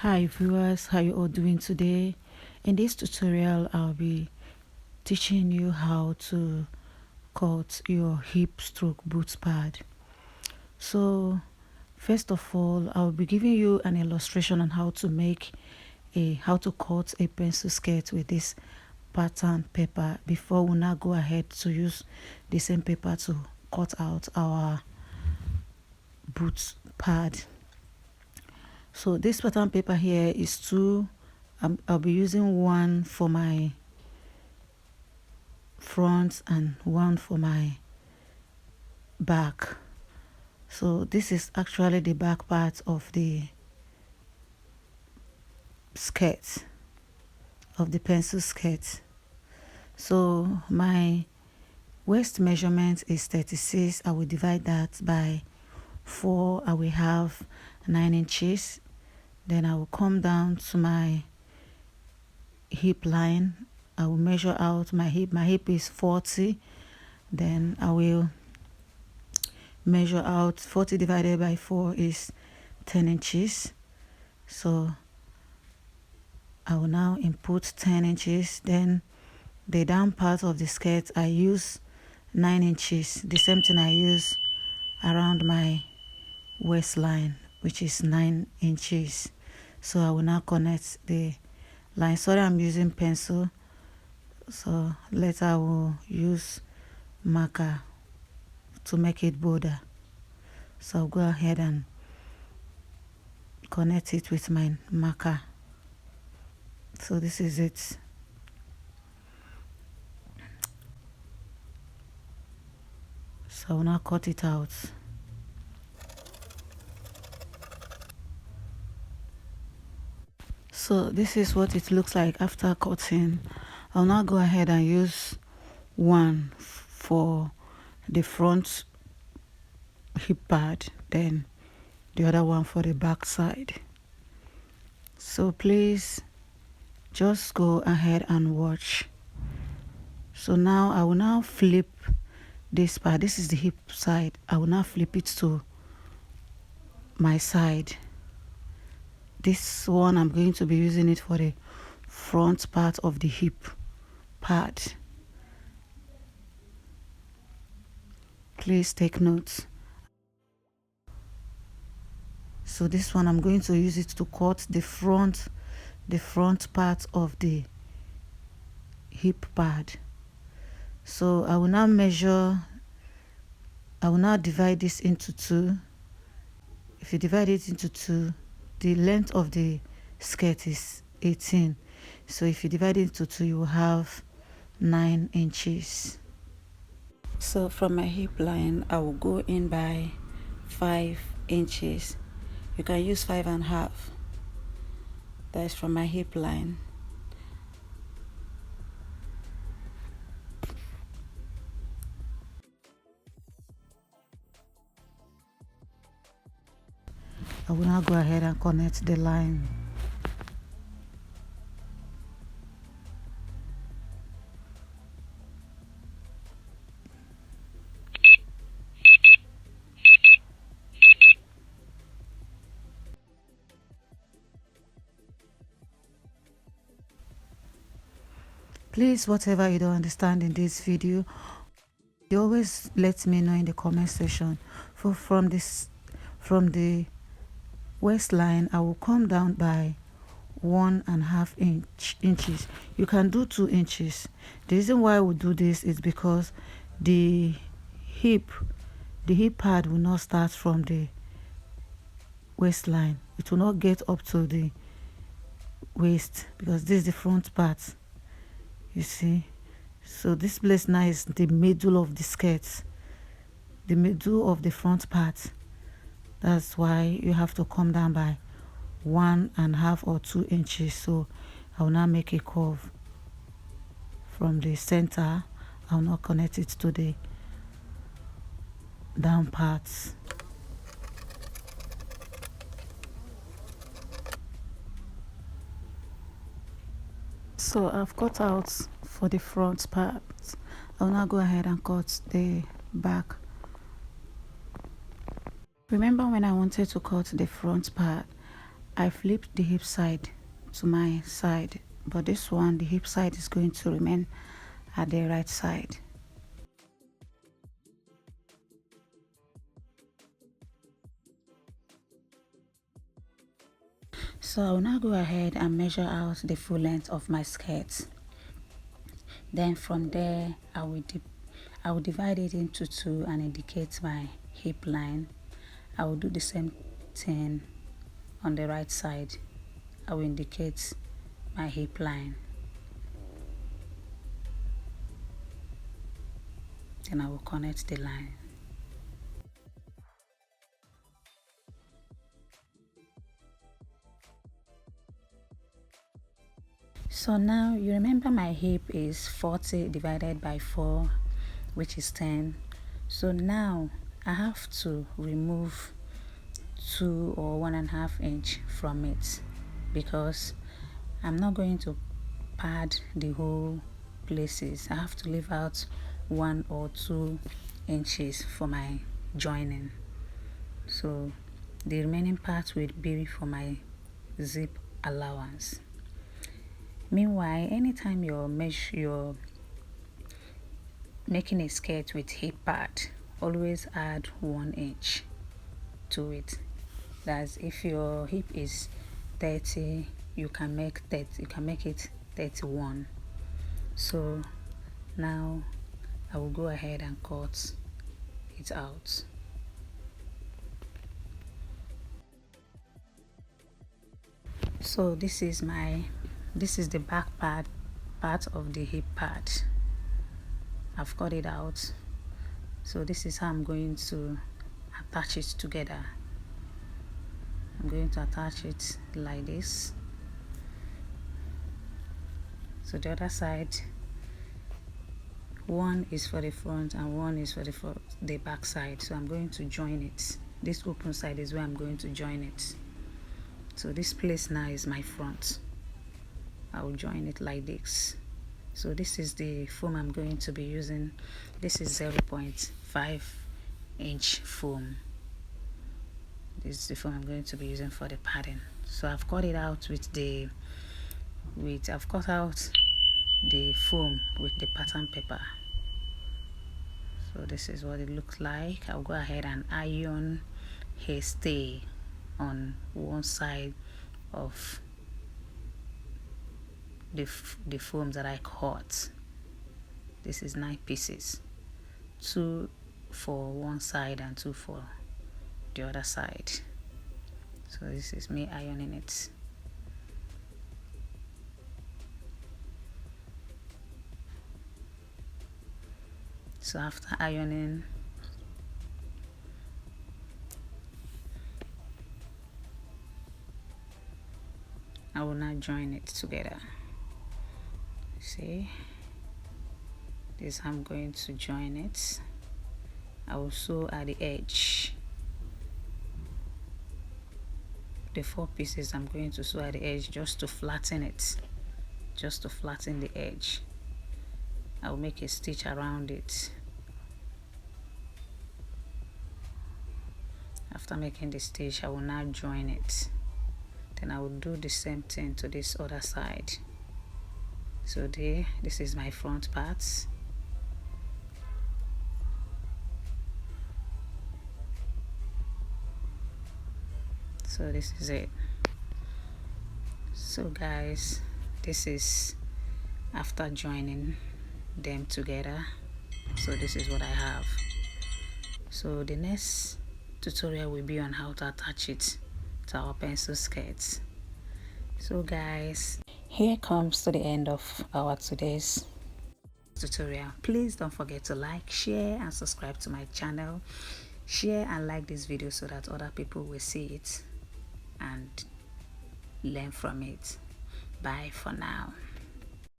Hi viewers, how you all doing today? In this tutorial I'll be teaching you how to cut your hip stroke boot pad. So first of all, I'll be giving you an illustration on how to cut a pencil skirt with this pattern paper before we now go ahead to use the same paper to cut out our boot pad. So this pattern paper here is two. I'll be using one for my front and one for my back. So this is actually the back part of the skirt, of the pencil skirt. So my waist measurement is 36. I will divide that by 4. I will have 9 inches. Then I will come down to my hip line. I will measure out my hip. My hip is 40. Then I will measure out 40 divided by 4 is 10 inches. So I will now input 10 inches. Then the down part of the skirt, I use 9 inches. The same thing I use around my waistline, which is 9 inches. So I will now connect the line. Sorry, I'm using pencil. So later I will use marker to make it bolder. So I'll go ahead and connect it with my marker. So this is it. So I'll now cut it out. So this is what it looks like after cutting. I'll now go ahead and use one for the front hip pad, then the other one for the back side. So please just go ahead and watch. So now I will now flip this part. This is the hip side. I will now flip it to my side. This one I'm going to be using it for the front part of the hip pad. Please take notes. So this one I'm going to use it to cut the front part of the hip pad. So I will now divide this into 2. If you divide it into 2, the length of the skirt is 18. So if you divide it into 2, you will have 9 inches. So from my hip line, I will go in by 5 inches. You can use 5.5. That is from my hip line. I will now go ahead and connect the line. Please, whatever you don't understand in this video, you always let me know in the comment section. From the waistline, I will come down by 1.5 inches. You can do 2 inches. The reason why we do this is because the hip pad will not start from the waistline. It will not get up to the waist because this is the front part, you see. So this place now is the middle of the skirt, the middle of the front part. That's why you have to come down by 1.5 or 2 inches. So I will now make a curve from the center. I will now connect it to the down parts. So I've cut out for the front part. I'll now go ahead and cut the back. Remember when I wanted to cut the front part, I flipped the hip side to my side, but this one, the hip side is going to remain at the right side. So I will now go ahead and measure out the full length of my skirt. Then from there, I will divide it into two and indicate my hip line. I will do the same thing on the right side. I will indicate my hip line. Then I will connect the line. So now you remember my hip is 40 divided by 4, which is 10. So now I have to remove 2 or 1.5 inch from it, because I'm not going to pad the whole places. I have to leave out 1 or 2 inches for my joining. So the remaining part will be for my zip allowance. Meanwhile, anytime you're making a skirt with hip pad, always add 1 inch to it. That's if your hip is 30, you can make it 31. So now I will go ahead and cut it out. So this is the back part of the hip pad. I've cut it out. So this is how I'm going to attach it together. I'm going to attach it like this. So the other side, one is for the front and one is for the back side. So I'm going to join it. This open side is where I'm going to join it. So this place now is my front. I will join it like this. So this is the foam I'm going to be using. This is 0.5 inch foam. This is the foam I'm going to be using for the padding. So I've cut it out I've cut out the foam with the pattern paper. So this is what it looks like. I'll go ahead and iron a stay on one side of the foam that I cut. This is 9 pieces, 2 for one side and 2 for the other side. So this is me ironing it. So after ironing, I will now join it together. See, this is how I'm going to join it. I will sew at the edge. The 4 pieces I'm going to sew at the edge just to flatten it, just to flatten the edge. I will make a stitch around it. After making the stitch, I will now join it. Then I will do the same thing to this other side. So this is my front part. So this is it. So guys, this is after joining them together. So this is what I have. So the next tutorial will be on how to attach it to our pencil skirts. So guys, here comes to the end of our today's tutorial. Please don't forget to like, share and subscribe to my channel. Share and like this video so that other people will see it and learn from it. Bye for now.